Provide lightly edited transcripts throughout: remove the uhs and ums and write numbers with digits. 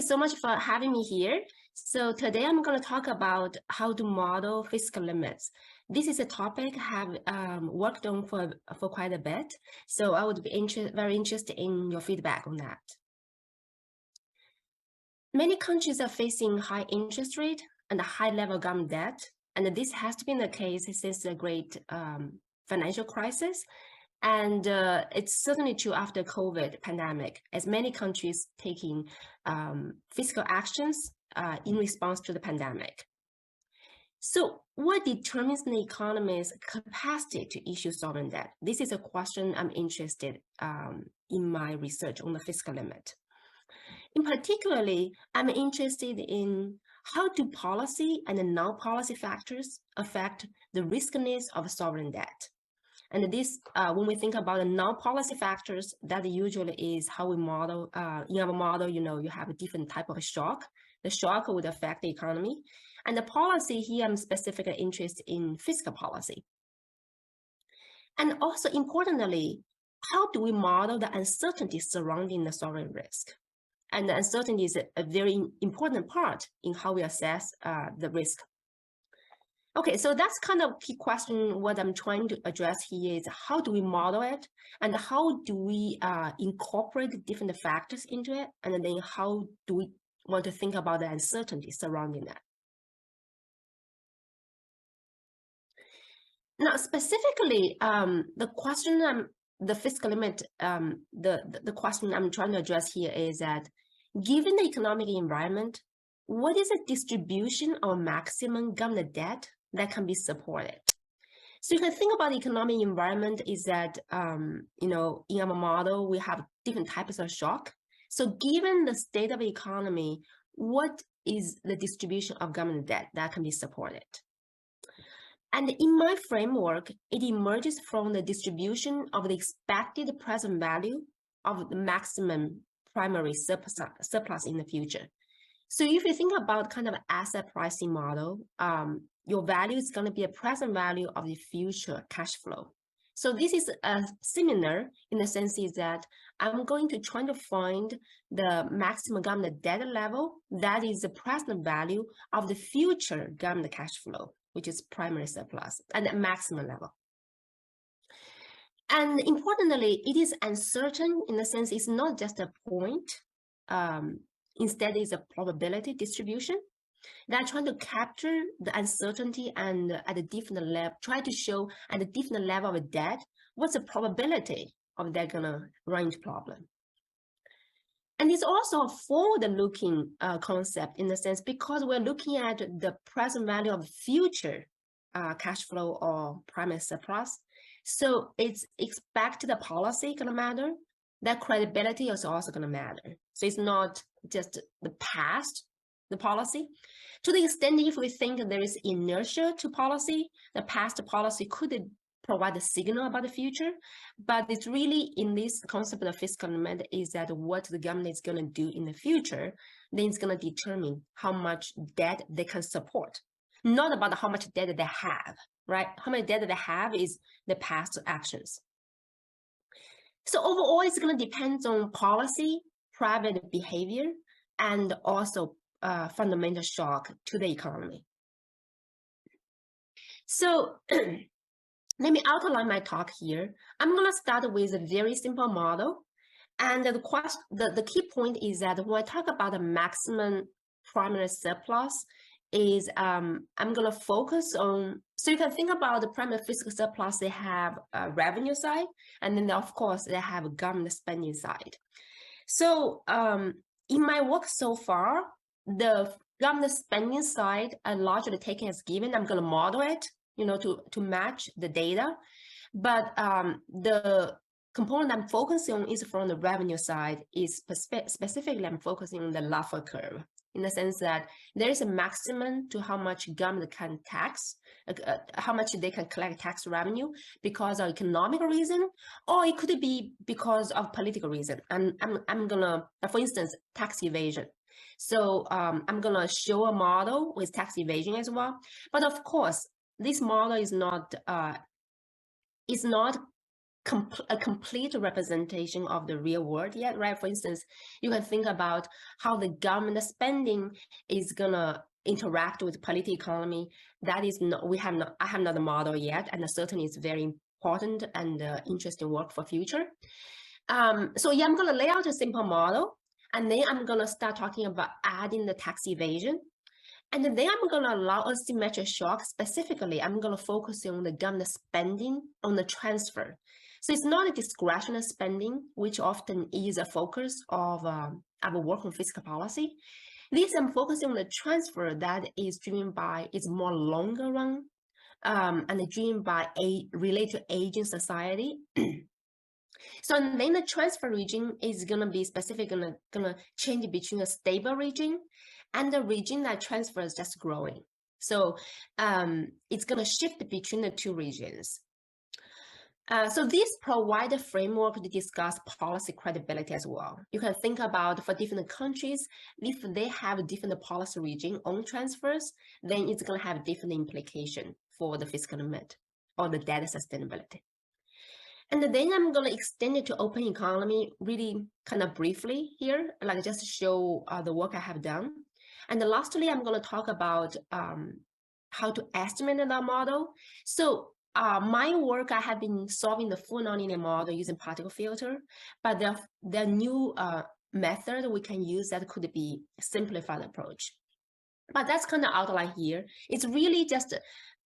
you so much for having me here. So today I'm going to talk about how to model fiscal limits. This is a topic I have worked on for quite a bit. So I would be very interested in your feedback on that. Many countries are facing high interest rate and a high level of government debt. And this has been the case since the great financial crisis. And it's certainly true after COVID pandemic, as many countries taking fiscal actions in response to the pandemic. So what determines the economy's capacity to issue sovereign debt? This is a question I'm interested in my research on the fiscal limit. In particularly, I'm interested in how do policy and non-policy factors affect the riskiness of sovereign debt. And this, when we think about the non-policy factors, that usually is how we model. In our model, you have a different type of shock. The shock would affect the economy. And the policy here, I'm specifically interested in fiscal policy. And also importantly, how do we model the uncertainty surrounding the sovereign risk? And the uncertainty is a very important part in how we assess the risk. Okay, so that's kind of key question. What I'm trying to address here is how do we model it, and how do we incorporate different factors into it, and then how do we want to think about the uncertainty surrounding that. Now, specifically, the fiscal limit, the question I'm trying to address here is that given the economic environment, what is the distribution of maximum government debt that can be supported? So you can think about the economic environment is that, in our model, we have different types of shock. So given the state of the economy, what is the distribution of government debt that can be supported? And in my framework, it emerges from the distribution of the expected present value of the maximum primary surplus in the future. So if you think about kind of asset pricing model, your value is going to be a present value of the future cash flow. So this is similar in the sense is that I'm going to try to find the maximum government debt level that is the present value of the future government cash flow, which is primary surplus at the maximum level. And importantly, it is uncertain in the sense it's not just a point. Instead, it's a probability distribution. They're trying to capture the uncertainty and at a different level, try to show at a different level of debt, what's the probability of that gonna run into problem. And it's also a forward-looking concept in the sense because we're looking at the present value of future cash flow or primary surplus. So it's expected the policy gonna matter. That credibility is also gonna matter. So it's not just the past, the policy. To the extent if we think there is inertia to policy, the past policy could provide a signal about the future, but it's really in this concept of fiscal limit is that what the government is going to do in the future, then it's going to determine how much debt they can support, not about how much debt they have, right? How much debt they have is the past actions. So overall, it's going to depend on policy, private behavior, and also fundamental shock to the economy. So let me outline my talk here. I'm going to start with a very simple model. And the key point is that when I talk about the maximum primary surplus is I'm going to focus on, so you can think about the primary fiscal surplus, they have a revenue side, and then of course they have a government spending side. So in my work so far, the government spending side are largely taken as given. I'm going to model it, to match the data. But the component I'm focusing on is from the revenue side is specifically I'm focusing on the Laffer curve in the sense that there is a maximum to how much government can tax, how much they can collect tax revenue because of economic reason, or it could be because of political reason. And I'm gonna, for instance, tax evasion. So I'm gonna show a model with tax evasion as well. But of course, this model is not a complete representation of the real world yet, right? For instance, you can think about how the government spending is gonna interact with political economy. That is not, I have not a model yet, and certainly it's very important and interesting work for future. So yeah, I'm gonna lay out a simple model, and then I'm gonna start talking about adding the tax evasion. And then I'm going to allow a symmetric shock. Specifically, I'm going to focus on the government spending on the transfer. So it's not a discretionary spending, which often is a focus of our work on fiscal policy. This I'm focusing on the transfer that is driven by, is more longer run and driven by related to aging society. So then the transfer region is going to be specific, going to change between a stable region and the region that transfers just growing. So it's going to shift between the two regions. So this provides a framework to discuss policy credibility as well. You can think about for different countries, if they have a different policy region on transfers, then it's going to have different implication for the fiscal limit or the debt sustainability. And then I'm going to extend it to open economy really kind of briefly here, like just to show the work I have done. And then lastly, I'm going to talk about how to estimate that model. So my work, I have been solving the full nonlinear model using particle filter, but there are new methods we can use that could be simplified approach. But that's kind of outline here. It's really just,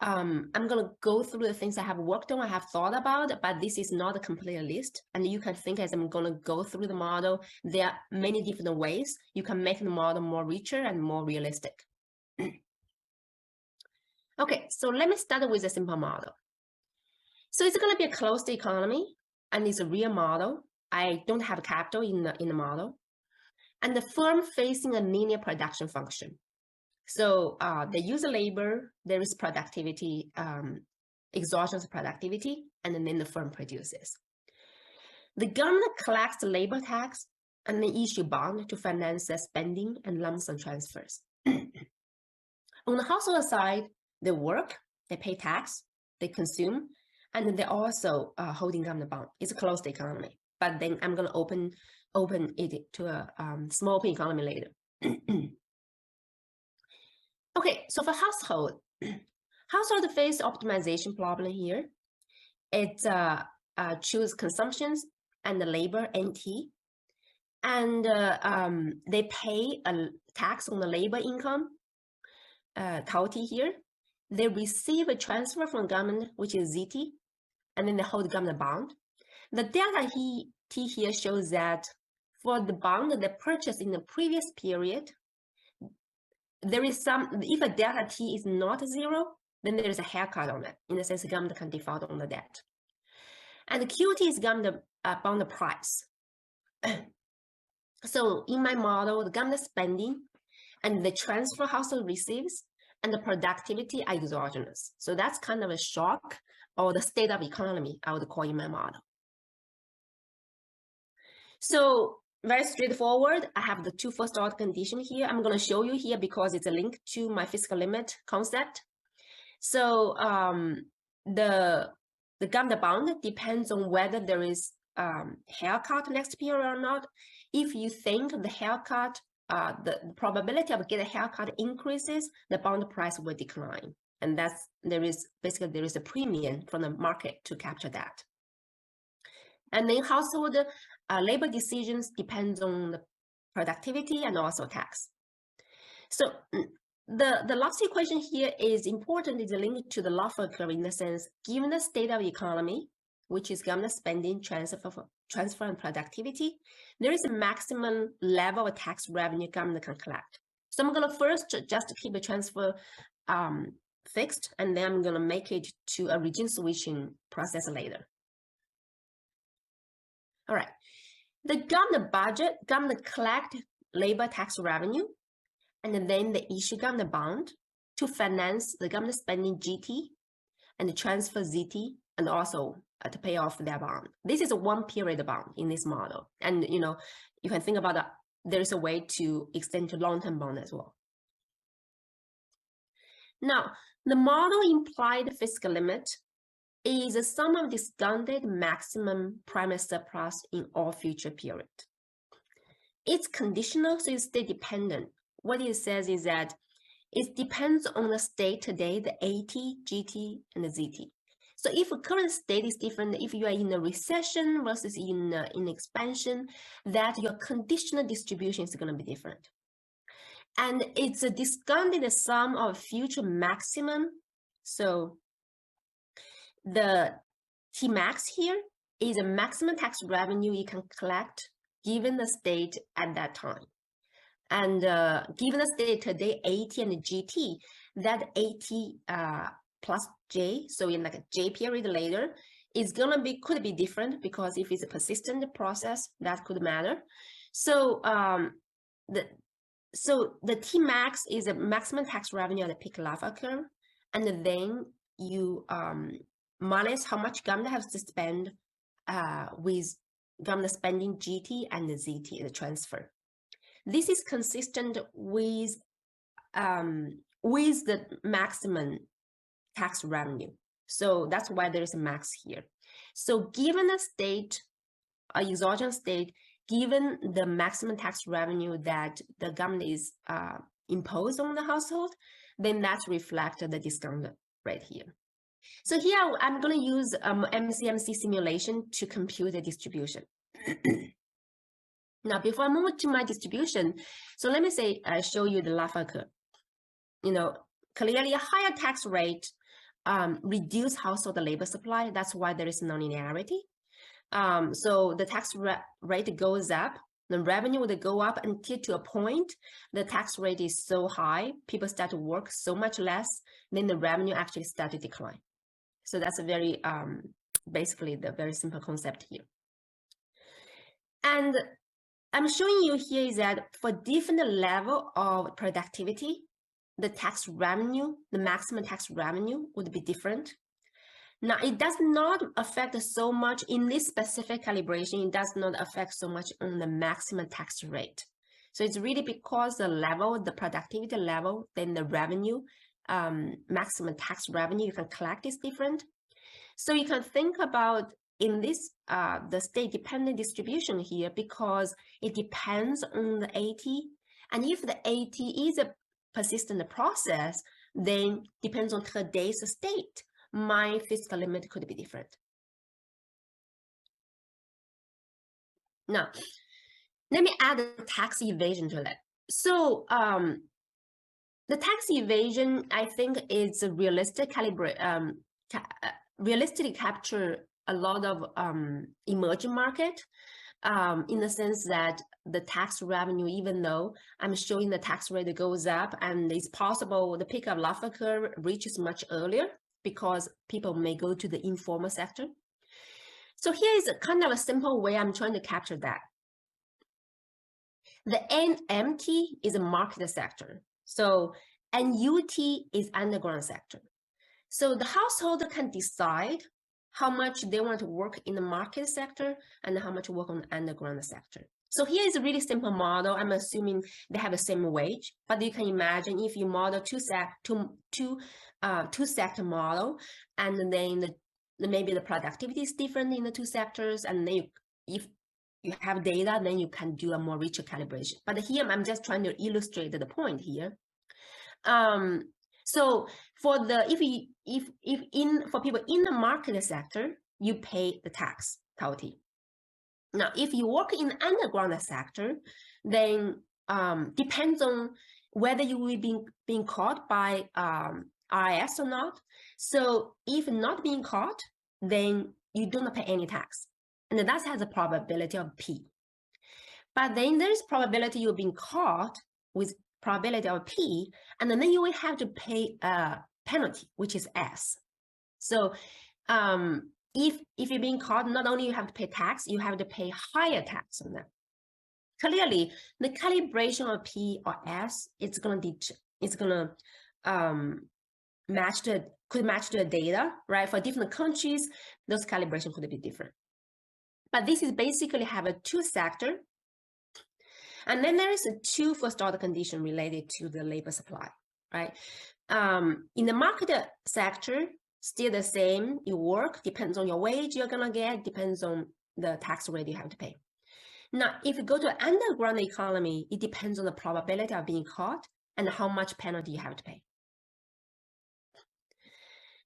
I'm going to go through the things I have worked on, I have thought about, but this is not a complete list. And you can think as I'm going to go through the model, there are many different ways you can make the model more richer and more realistic. Okay, so let me start with a simple model. So it's going to be a closed economy, and it's a real model. I don't have capital in the model. And the firm facing a linear production function. So they use labor, there is productivity, exogenous productivity, and then the firm produces. The government collects labor tax and then issue bond to finance their spending and lump sum transfers. On the household side, they work, they pay tax, they consume, and then they're also holding government bond. It's a closed economy, but then I'm going to open it to a small economy later. Okay, so for household face optimization problem here. It's choose consumptions and the labor NT, and they pay a tax on the labor income, tau T here. They receive a transfer from government, which is ZT, and then they hold government bond. The delta T here shows that for the bond they purchased in the previous period, there is some, if a delta T is not 0, then there is a haircut on it. In the sense, the government can default on the debt. And the QT is government bond price. So in my model, the government spending and the transfer household receives and the productivity are exogenous. So that's kind of a shock or the state of economy I would call in my model. So very straightforward. I have the two first order conditions here. I'm going to show you here because it's a link to my fiscal limit concept. So the government bond depends on whether there is haircut next period or not. If you think the haircut, the probability of getting a haircut increases, the bond price will decline. And there is a premium from the market to capture that. And then household labor decisions depends on the productivity and also tax. So the last equation here is important, is linked to the Laffer curve in the sense, given the state of the economy, which is government spending, transfer and productivity, there is a maximum level of tax revenue government can collect. So I'm going to first just keep a transfer fixed, and then I'm going to make it to a regime switching process later. All right, the government budget, government collect labor tax revenue, and then they issue government bond to finance the government spending GT and transfer ZT, and also to pay off their bond. This is a one period bond in this model. And you can think about that. There's a way to extend to long-term bond as well. Now, the model implied fiscal limit is the sum of discounted maximum primary surplus in all future period. It's conditional, so it's state dependent. What it says is that it depends on the state today, the AT, GT, and the ZT. So if a current state is different, if you are in a recession versus in expansion, that your conditional distribution is going to be different. And it's a discounted sum of future maximum. So the T-max here is a maximum tax revenue you can collect given the state at that time. And given the state today, AT and GT, that AT plus J, so in like a J period later, is gonna be, could be different because if it's a persistent process, that could matter. So the T-max is a maximum tax revenue at the peak lava curve, and then you minus how much government has to spend with government spending GT and the ZT, the transfer. This is consistent with the maximum tax revenue. So that's why there is a max here. So given a state, exogenous state, given the maximum tax revenue that the government is imposed on the household, then that's reflected the discount rate here. So here I'm going to use MCMC simulation to compute the distribution. Now, before I move to my distribution, so let me say, show you the lava curve. You know, clearly a higher tax rate reduce household labor supply. That's why there is nonlinearity. So the tax rate goes up, the revenue would go up until to a point, the tax rate is so high, people start to work so much less, then the revenue actually start to decline. So that's a very, basically the very simple concept here. And I'm showing you here is that for different level of productivity, the tax revenue, the maximum tax revenue would be different. Now, it does not affect so much in this specific calibration, it does not affect so much on the maximum tax rate. So it's really because the level, the productivity level, then the revenue, maximum tax revenue you can collect is different. So you can think about in this, the state dependent distribution here, because it depends on the AT. And if the AT is a persistent process, then depends on today's state, my fiscal limit could be different. Now, let me add a tax evasion to that. So the tax evasion, I think, is a realistic realistically capture a lot of emerging market in the sense that the tax revenue, even though I'm showing the tax rate that goes up, and it's possible the peak of lava curve reaches much earlier because people may go to the informal sector. So here is a kind of a simple way I'm trying to capture that. The NMT is a market sector. So NUT is underground sector. So the household can decide how much they want to work in the market sector and how much work on the underground sector. So here is a really simple model. I'm assuming they have the same wage, but you can imagine if you model two sector model, and then maybe the productivity is different in the two sectors, and then if you have data, then you can do a more richer calibration. But here I'm just trying to illustrate the point here. So for the for people in the market sector, you pay the tax tauti. Now, if you work in the underground sector, then depends on whether you will be being caught by RIS or not. So if not being caught, then you do not pay any tax, and that has a probability of P. But then there is probability you're being caught with probability of P, and then you will have to pay a penalty, which is S. So if you're being caught, not only you have to pay tax, you have to pay higher tax on that. Clearly, the calibration of P or S, it's gonna could match the data, right? For different countries, those calibration could be different. But this is basically have a two sector. And then there is a two first order condition related to the labor supply, right? In the market sector, still the same. You work, depends on your wage you're gonna get, depends on the tax rate you have to pay. Now, if you go to underground economy, it depends on the probability of being caught and how much penalty you have to pay.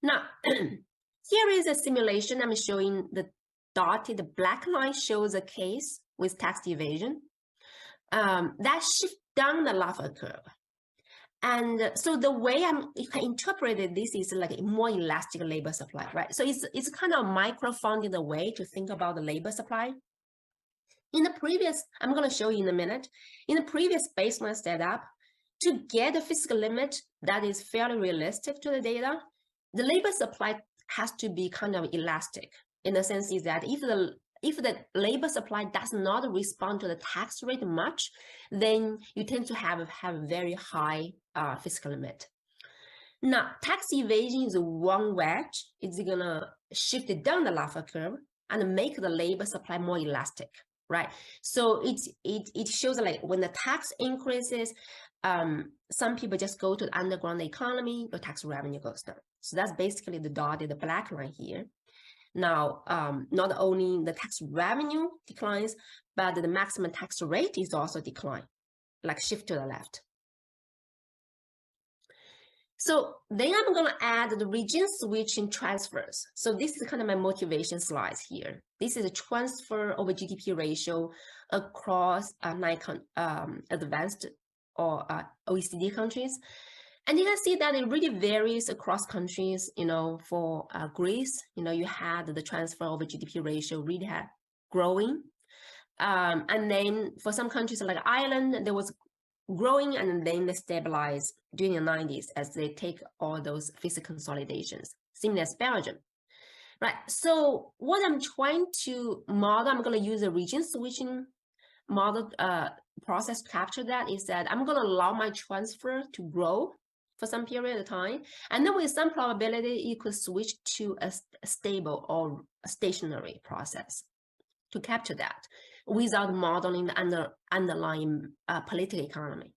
Now, here is a simulation. I'm showing the dotted black line shows a case with tax evasion that shift down the lava curve. And so the way you can interpret this is like a more elastic labor supply, right? So it's kind of micro-funded way to think about the labor supply. In the previous, I'm going to show you in a minute, in the previous baseline setup, to get a fiscal limit that is fairly realistic to the data, the labor supply has to be kind of elastic, in the sense is that if the labor supply does not respond to the tax rate much, then you tend to have a very high fiscal limit. Now, tax evasion is one wedge. It's gonna shift it down the lava curve and make the labor supply more elastic, right? So it shows like when the tax increases, some people just go to the underground economy, the tax revenue goes down. So that's basically the dotted black line here. Now, not only the tax revenue declines, but the maximum tax rate is also declined, like shift to the left. So then I'm going to add the region switching transfers. So this is kind of my motivation slides here. This is a transfer over GDP ratio across 9 advanced or OECD countries. And you can see that it really varies across countries. You know, for Greece, you know, you had the transfer over GDP ratio really had growing. And then for some countries like Ireland, there was growing, and then they stabilize during the 90s as they take all those fiscal consolidations, similar as Belgium. Right, so what I'm trying to model, I'm going to use a region switching model process to capture that, is that I'm going to allow my transfer to grow for some period of time, and then with some probability, you could switch to a stable or a stationary process to capture that without modeling the underlying political economy.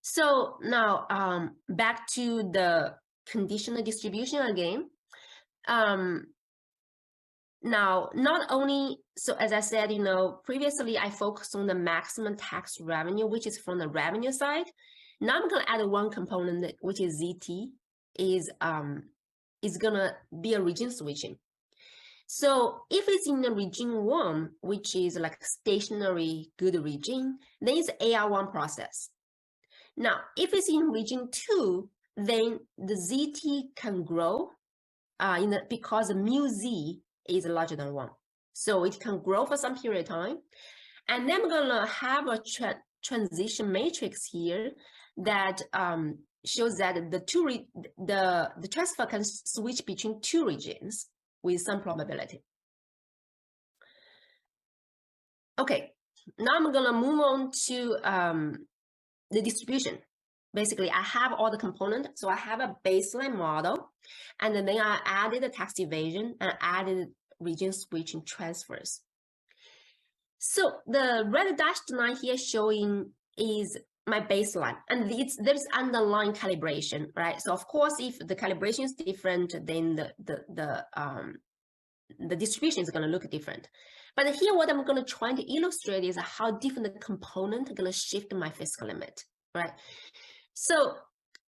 So now back to the conditional distribution again. Now, not only, so as I said, you know, previously I focused on the maximum tax revenue, which is from the revenue side. Now I'm going to add one component, which is ZT, is going to be a region switching. So if it's in the region 1, which is like stationary good region, then it's AR1 process. Now, if it's in region 2, then the ZT can grow because mu Z is larger than 1. So it can grow for some period of time. And then I'm going to have a transition matrix here that shows that the transfer can switch between 2 regions with some probability. Okay, now I'm going to move on to the distribution. Basically, I have all the components. So I have a baseline model, and then I added the tax evasion and added region switching transfers. So the red dashed line here showing is my baseline, and there's underlying calibration, right? So of course, if the calibration is different, then the distribution is going to look different. But here, what I'm going to try to illustrate is how different the component are going to shift my fiscal limit, right? So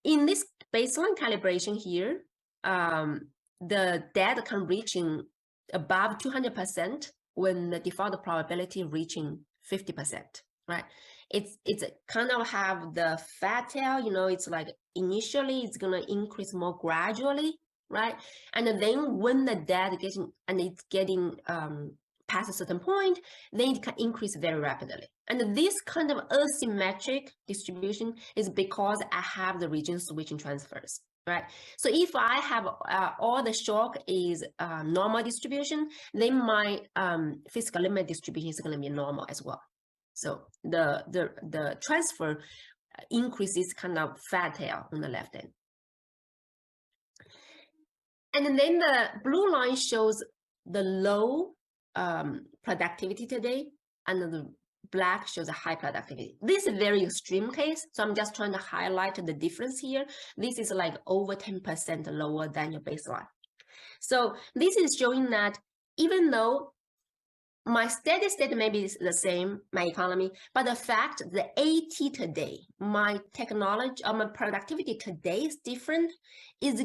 in this baseline calibration here, the data can reaching above 200% when the default probability reaching 50%, right? It's kind of have the fat tail, you know, it's like initially it's going to increase more gradually, right? And then when the data it's getting past a certain point, then it can increase very rapidly. And this kind of asymmetric distribution is because I have the region switching transfers, right? So if I have all the shock is normal distribution, then my fiscal limit distribution is going to be normal as well. So the transfer increases kind of fat tail on the left end. And then the blue line shows the low productivity today, and the black shows a high productivity. This is a very extreme case, so I'm just trying to highlight the difference here. This is like over 10% lower than your baseline. So this is showing that even though my steady state maybe is the same, my economy, but the fact the AT today, my technology or my productivity today is different, is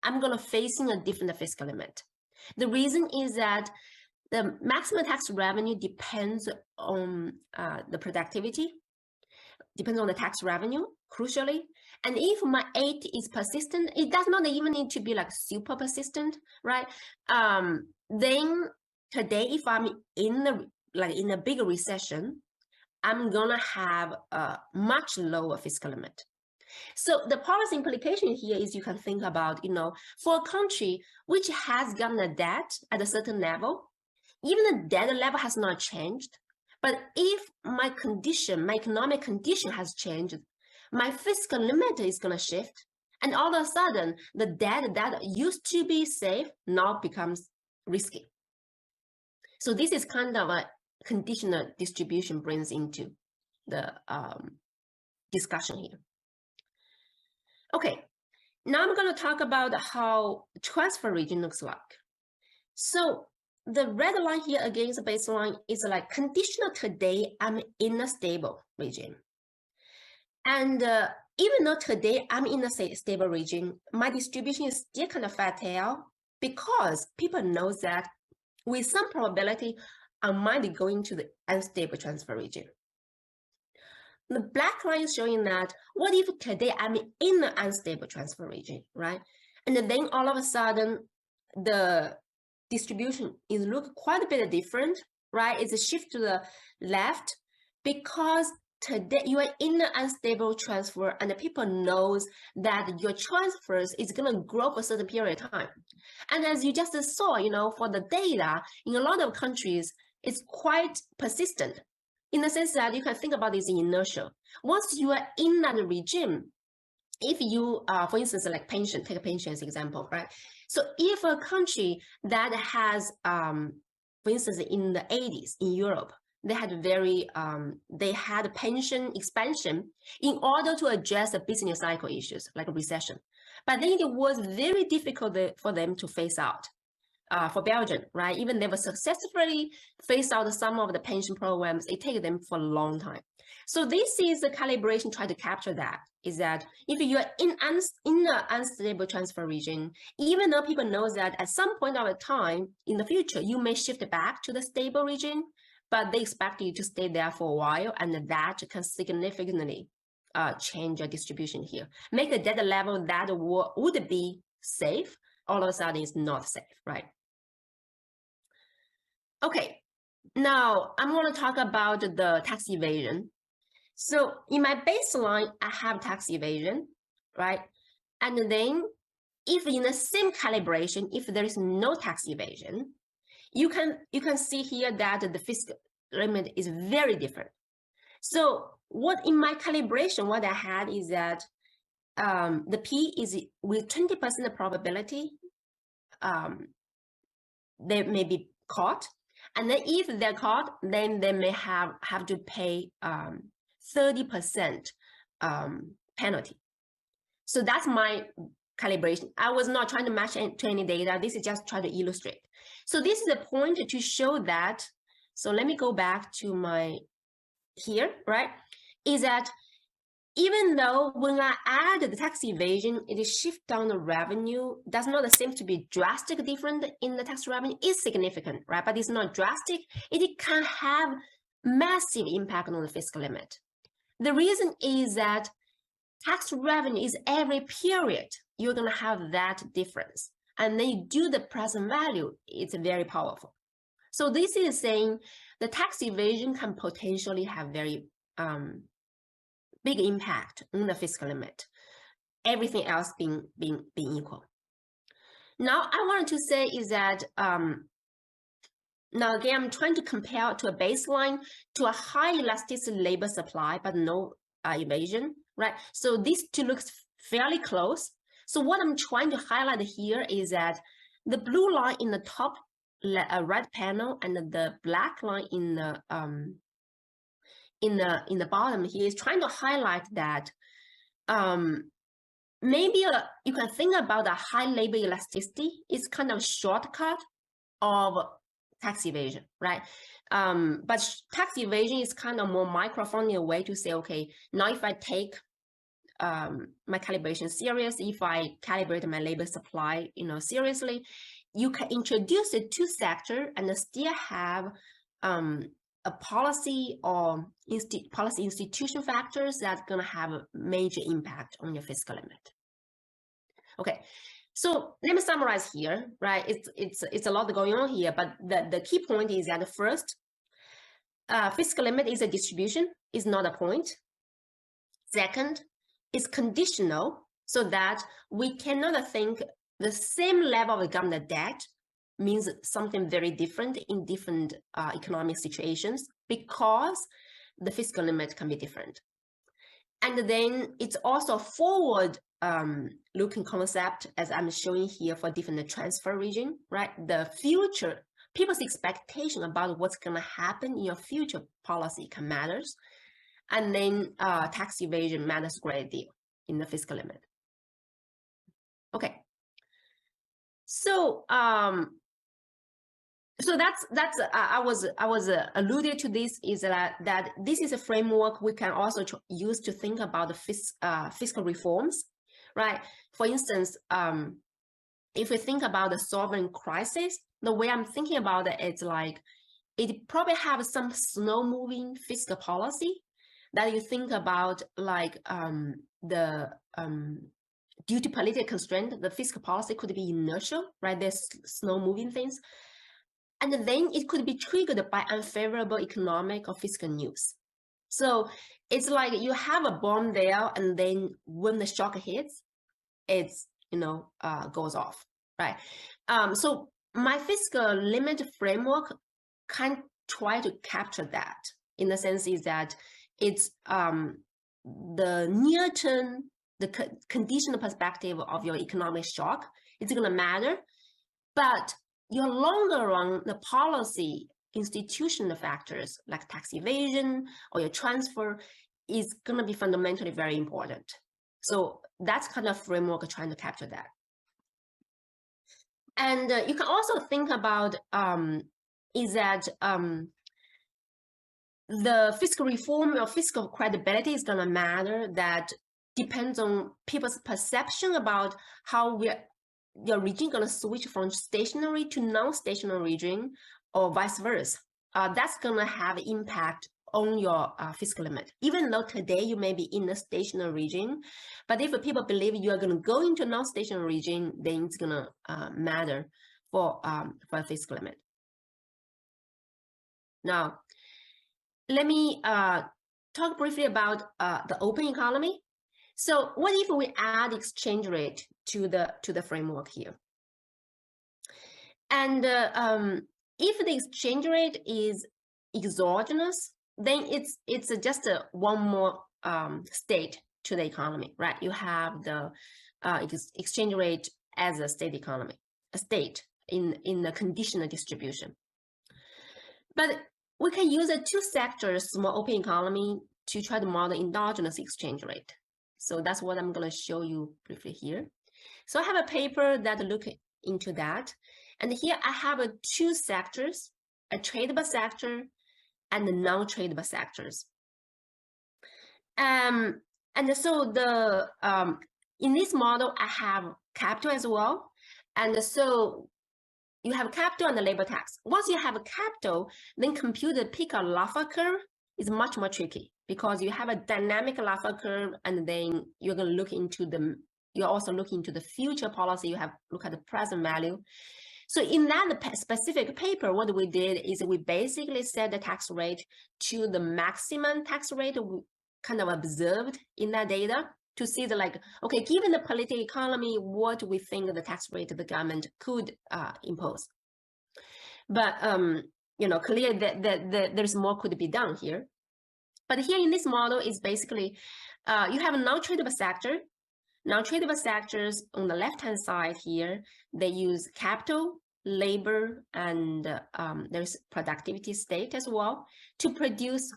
I'm gonna facing a different fiscal limit. The reason is that the maximum tax revenue depends on the productivity, depends on the tax revenue, crucially. And if my 8 is persistent, it does not even need to be like super persistent, right? Then today, if I'm in a bigger recession, I'm gonna have a much lower fiscal limit. So the policy implication here is you can think about, for a country which has gotten a debt at a certain level, even the debt level has not changed, but if my economic condition has changed, my fiscal limit is going to shift. And all of a sudden, the debt that used to be safe now becomes risky. So this is kind of a conditional distribution brings into the discussion here. Okay, now I'm going to talk about how transfer region looks like. So the red line here against the baseline is like conditional today, I'm in a stable region. And even though today I'm in a stable region, my distribution is still kind of fat tail because people know that with some probability, I might be going to the unstable transfer region. The black line is showing that what if today I'm in the unstable transfer region, right? And then all of a sudden, the distribution is look quite a bit different, right? It's a shift to the left because today you are in the unstable transfer and the people knows that your transfers is going to grow for a certain period of time. And as you just saw, for the data in a lot of countries, it's quite persistent in the sense that you can think about this in inertia. Once you are in that regime, if you, for instance, like pension, take a pension as an example, right? So if a country that has, for instance, in the 80s in Europe, they had pension expansion in order to address the business cycle issues like a recession. But then it was very difficult for them to phase out. For Belgium, right? Even they were successfully phased out some of the pension programs, it takes them for a long time. So this is the calibration trying to capture that, is that if you are in the unstable transfer region, even though people know that at some point of time in the future, you may shift back to the stable region, but they expect you to stay there for a while, and that can significantly change your distribution here. Make a debt level that would be safe, all of a sudden is not safe, right? Okay, now I'm going to talk about the tax evasion. So in my baseline, I have tax evasion, right? And then if in the same calibration, if there is no tax evasion, you can see here that the fiscal limit is very different. So what in my calibration, what I had is that the P is with 20% probability, they may be caught. And then if they're caught, then they may have to pay 30% penalty. So that's my calibration. I was not trying to match to any data. This is just trying to illustrate. So this is a point to show that. So let me go back to my here, right? Is that even though when I add the tax evasion, it is shift down the revenue, does not seem to be drastic different in the tax revenue. It's significant, right? But it's not drastic. It can have massive impact on the fiscal limit. The reason is that tax revenue is every period you're going to have that difference. And then you do the present value, it's very powerful. So this is saying the tax evasion can potentially have very big impact on the fiscal limit, everything else being equal. Now I wanted to say is that now again, I'm trying to compare to a baseline to a high elasticity labor supply, but no evasion, right? So these two looks fairly close. So what I'm trying to highlight here is that the blue line in the top right panel and the black line in the in the bottom here is trying to highlight that maybe you can think about a high labor elasticity is kind of a shortcut of tax evasion, right? But tax evasion is kind of more micro-friendly way to say, okay, now if I take my calibration serious, if I calibrate my labor supply, seriously, you can introduce the two sector and still have a policy or policy institution factors that's going to have a major impact on your fiscal limit. Okay, so let me summarize here, right? It's a lot going on here, but the key point is that first, fiscal limit is a distribution, is not a point. Second, it's conditional, so that we cannot think the same level of government debt means something very different in different economic situations, because the fiscal limit can be different. And then it's also forward looking concept, as I'm showing here for different transfer region, right? The future, people's expectation about what's going to happen in your future policy can matters. And then tax evasion matters a great deal in the fiscal limit. Okay. So so that's I was alluded to this, is that this is a framework we can also use to think about the fiscal reforms, right? For instance, if we think about the sovereign crisis, the way I'm thinking about it is like it probably have some slow moving fiscal policy that you think about, like due to political constraint, the fiscal policy could be inertial, right? There's slow moving things. And then it could be triggered by unfavorable economic or fiscal news. So it's like you have a bomb there, and then when the shock hits, it's, goes off, right? So my fiscal limit framework can try to capture that, in the sense is that it's the near term, the conditional perspective of your economic shock, it's going to matter, but your longer run, the policy institutional factors like tax evasion or your transfer is going to be fundamentally very important. So that's kind of framework trying to capture that. And you can also think about is that the fiscal reform or fiscal credibility is going to matter. That depends on people's perception about how your region going to switch from stationary to non-stationary region, or vice versa. That's going to have impact on your fiscal limit. Even though today you may be in a stationary region, but if people believe you are going to go into non-stationary region, then it's going to matter for a fiscal limit. Now, let me talk briefly about the open economy. So what if we add exchange rate to the framework here? And if the exchange rate is exogenous, then it's just one more state to the economy, right? You have the exchange rate as a state economy, a state in the conditional distribution. But we can use a two sectors small open economy to try to model endogenous exchange rate. So that's what I'm going to show you briefly here. So I have a paper that look into that. And here I have two sectors, a tradable sector and the non-tradable sectors. And so the in this model, I have capital as well. And so you have capital and the labor tax. Once you have a capital, then compute the pick a Laffer curve is much more tricky, because you have a dynamic Laffer curve, and then you're going to look into you're also looking into the future policy. You have look at the present value. So in that specific paper, what we did is we basically set the tax rate to the maximum tax rate we kind of observed in that data, to see the okay, given the political economy, what we think the tax rate the government could impose. But clearly that there's more could be done here. But here in this model is basically you have a non-tradable sector. Non-tradable sectors on the left-hand side here, they use capital, labor, and there's productivity state as well to produce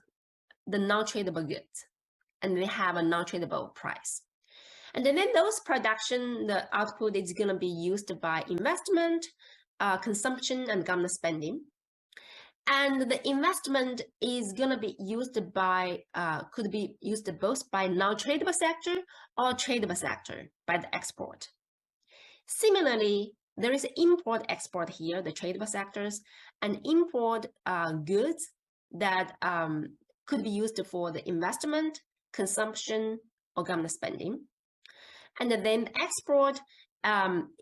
the non-tradable goods, and they have a non-tradable price. And then those production, the output is going to be used by investment, consumption, and government spending. And the investment is going to be used by, could be used both by non-tradable sector or tradable sector by the export. Similarly, there is import-export here, the tradable sectors, and import goods that could be used for the investment, consumption, or government spending. And then export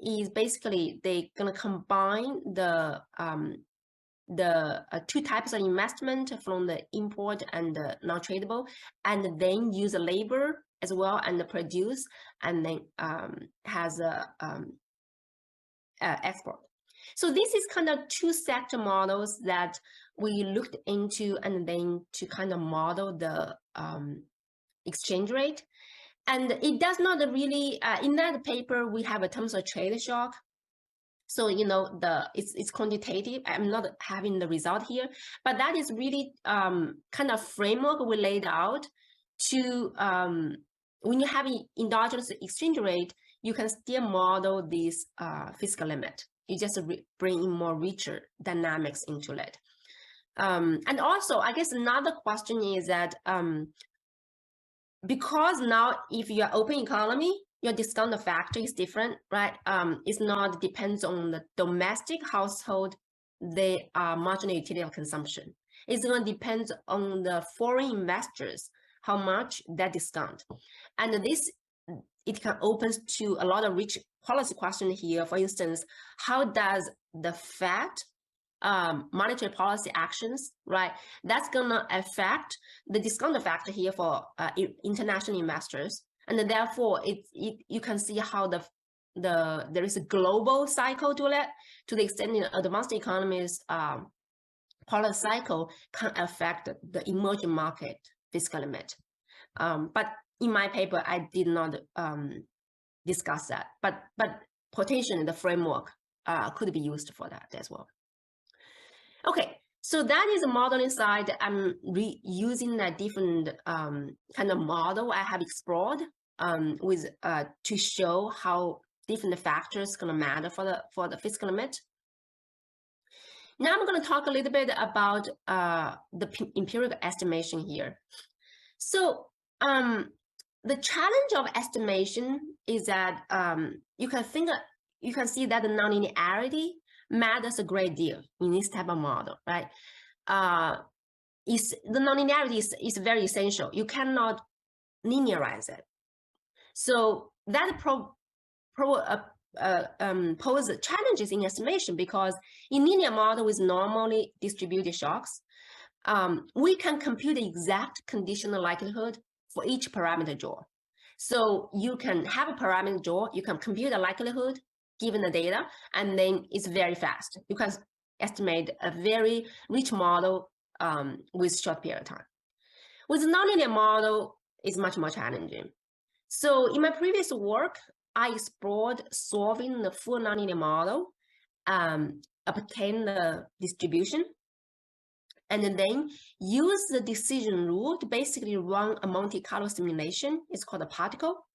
is basically they're going to combine the two types of investment from the import and the non-tradable, and then use the labor as well and produce, and then has a export. So this is kind of two sector models that we looked into, and then to kind of model the exchange rate. And it does not really, in that paper, we have a terms of trade shock. So, you know, it's quantitative. I'm not having the result here, but that is really kind of framework we laid out to, when you have endogenous exchange rate, you can still model this fiscal limit. You just bring in more richer dynamics into it. And also, I guess another question is that because now if you're open economy, your discount factor is different, right? It's not depends on the domestic household, the marginal utility of consumption. It's going to depend on the foreign investors, how much that discount. And this, it can open to a lot of rich policy questions here. For instance, how does the Fed monetary policy actions, right? That's gonna affect the discount factor here for international investors, and therefore you can see how there is a global cycle to it, to the extent in advanced economies policy cycle can affect the emerging market fiscal limit. But in my paper, I did not discuss that, but potentially the framework could be used for that as well. Okay, so that is a modeling side. I'm reusing a different kind of model I have explored with to show how different factors going to matter for the fiscal limit. Now I'm going to talk a little bit about the empirical estimation here. So the challenge of estimation is that you can see that the nonlinearity matters a great deal in this type of model, right? The nonlinearity is very essential. You cannot linearize it. So that poses challenges in estimation, because in linear model with normally distributed shocks, we can compute the exact conditional likelihood for each parameter draw. So you can have a parameter draw, you can compute the likelihood given the data, and then it's very fast. You can estimate a very rich model with short period of time. With nonlinear model, it's much more challenging. So in my previous work, I explored solving the full nonlinear model, obtain the distribution, and then use the decision rule to basically run a Monte Carlo simulation. It's called a particle.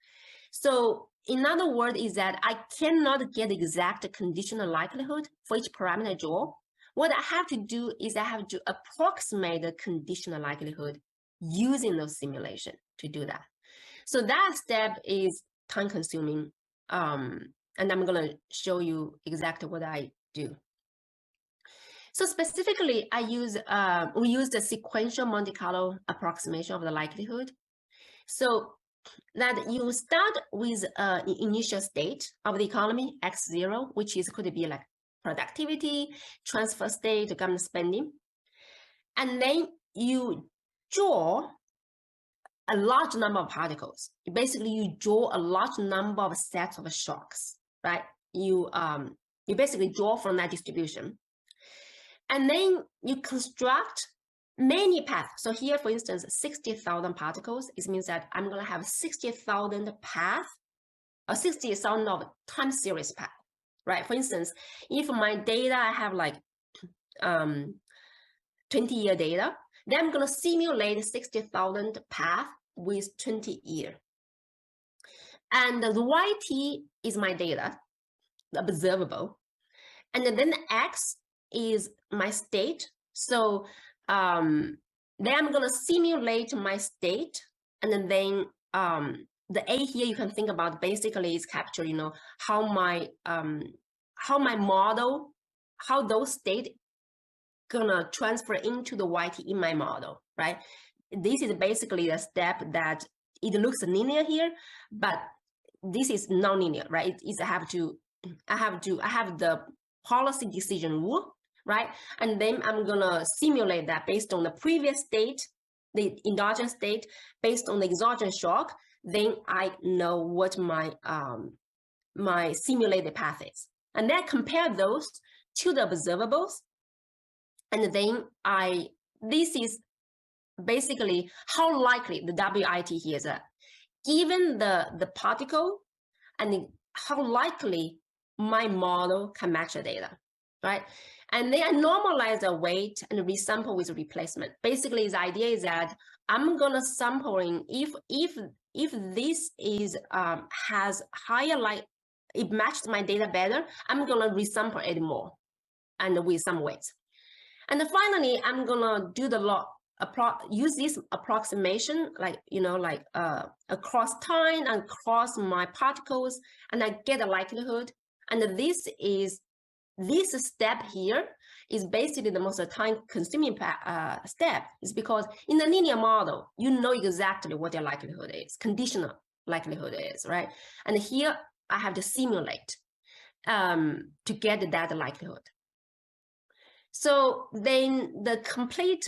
So in other words, is that I cannot get the exact conditional likelihood for each parameter draw. What I have to do is I have to approximate the conditional likelihood using those simulation to do that. So that step is time consuming. And I'm going to show you exactly what I do. So specifically, we use the sequential Monte Carlo approximation of the likelihood. So that you start with an initial state of the economy, x0, which could be like productivity, transfer state, government spending. And then you draw a large number of particles. Basically, you draw a large number of sets of shocks, right? You basically draw from that distribution. And then you construct many paths. So here, for instance, 60,000 particles. It means that I'm going to have 60,000 paths, or 60,000 of time series path, right? For instance, if my data, I have like 20-year data, Then I'm going to simulate 60,000 path with 20 years. And the YT is my data, observable. And then X is my state. So then I'm going to simulate my state. And then the A here you can think about basically is capture, how my model, how those state gonna transfer into the YT in my model, right? This is basically a step that it looks linear here, but this is non-linear, right? I have the policy decision rule, right? And then I'm gonna simulate that based on the previous state, the endogenous state, based on the exogenous shock. Then I know what my my simulated path is, and then I compare those to the observables. And then this is basically how likely the WIT here is given the particle, and how likely my model can match the data, right? And then I normalize the weight and resample with replacement. Basically, the idea is that I'm gonna sampling if this is has higher it matches my data better, I'm gonna resample it more and with some weights. And then finally, I'm gonna do use this approximation, across time and across my particles, and I get a likelihood. And this step here is basically the most time-consuming step, is because in the linear model, you know exactly what your likelihood is, conditional likelihood is, right? And here I have to simulate to get that likelihood. So then the complete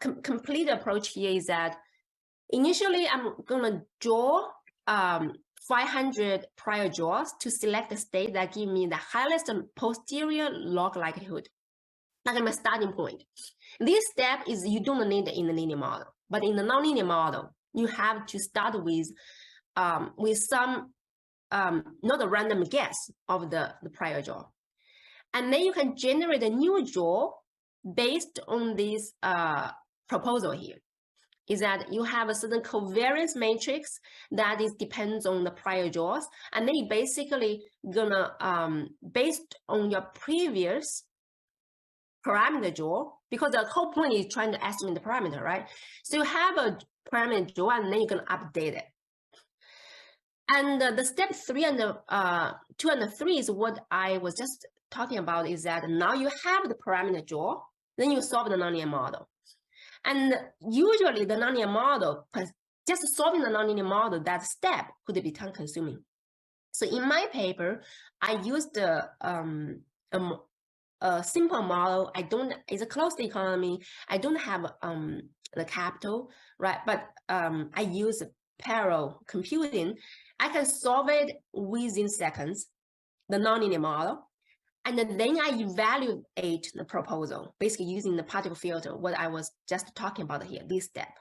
complete approach here is that initially I'm gonna draw 500 prior draws to select the state that give me the highest posterior log likelihood. That's my starting point. This step is you don't need it in the linear model, but in the nonlinear model, you have to start with some not a random guess of the prior draw. And then you can generate a new draw based on this proposal here, is that you have a certain covariance matrix that depends on the prior draws, and then you basically gonna, based on your previous parameter draw, because the whole point is trying to estimate the parameter, right? So you have a parameter draw, and then you can update it. And the step 3 and 2 and 3 is what I was just talking about, is that now you have the parameter draw, then you solve the nonlinear model. And usually the nonlinear model, just solving the nonlinear model, that step could be time consuming. So in my paper, I used a simple model. It's a closed economy. I don't have the capital, right? But I use parallel computing. I can solve it within seconds, the nonlinear model. And then I evaluate the proposal, basically using the particle filter, what I was just talking about here, this step.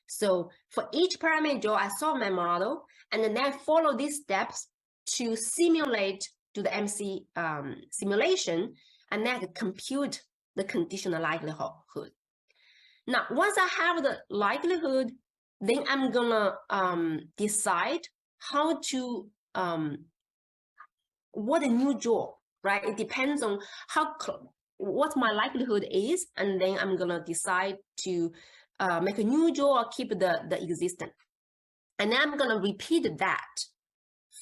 So for each parameter draw, I solve my model, and then I follow these steps to simulate, do the MC simulation, and then compute the conditional likelihood. Now, once I have the likelihood, then I'm gonna decide how to, what a new draw, right? It depends on what my likelihood is, and then I'm gonna decide to make a new draw or keep the existing. And then I'm gonna repeat that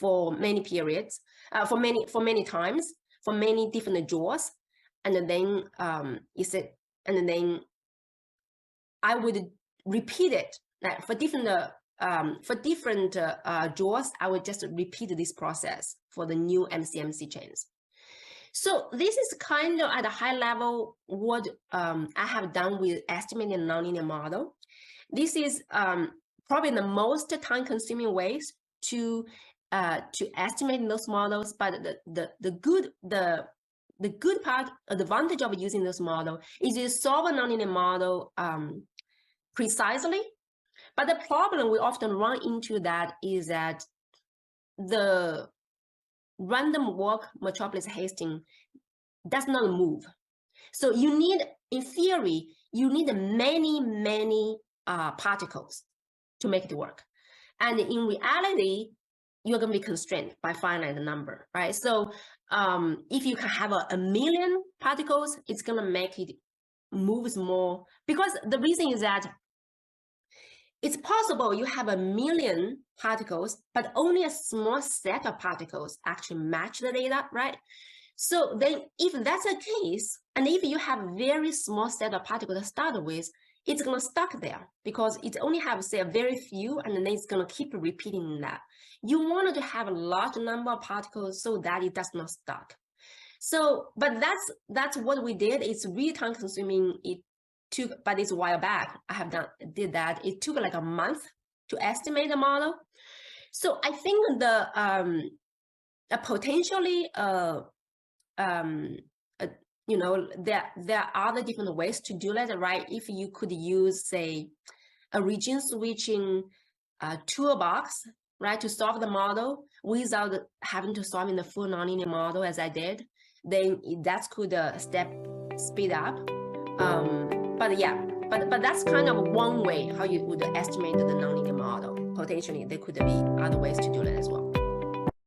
for many periods, for many times, for many different draws, and then I would repeat it for different draws. I would just repeat this process for the new MCMC chains. So this is kind of at a high level what I have done with estimating a nonlinear model. This is probably the most time-consuming ways to estimate those models, but the good part, advantage of using this model is you solve a nonlinear model precisely. But the problem we often run into that is that the random walk metropolis Hastings does not move. So you need, in theory, you need many particles to make it work. And in reality, you're going to be constrained by finite number, right? So if you can have a million particles, it's going to make it moves more, because the reason is that it's possible you have a million particles, but only a small set of particles actually match the data, right? So then if that's the case, and if you have a very small set of particles to start with, it's going to stuck there because it only have, say, a very few, and then it's going to keep repeating that. You wanted to have a large number of particles so that it does not stuck. So, but that's what we did. It's really time consuming. It took, but it's a while back. I did that. It took like a month to estimate the model. So I think the potentially you know, there are other different ways to do that, right? If you could use, say, a region switching toolbox, right, to solve the model without having to solve in the full nonlinear model as I did, then that could speed up. But yeah, but that's kind of one way how you would estimate the nonlinear model. Potentially, there could be other ways to do that as well.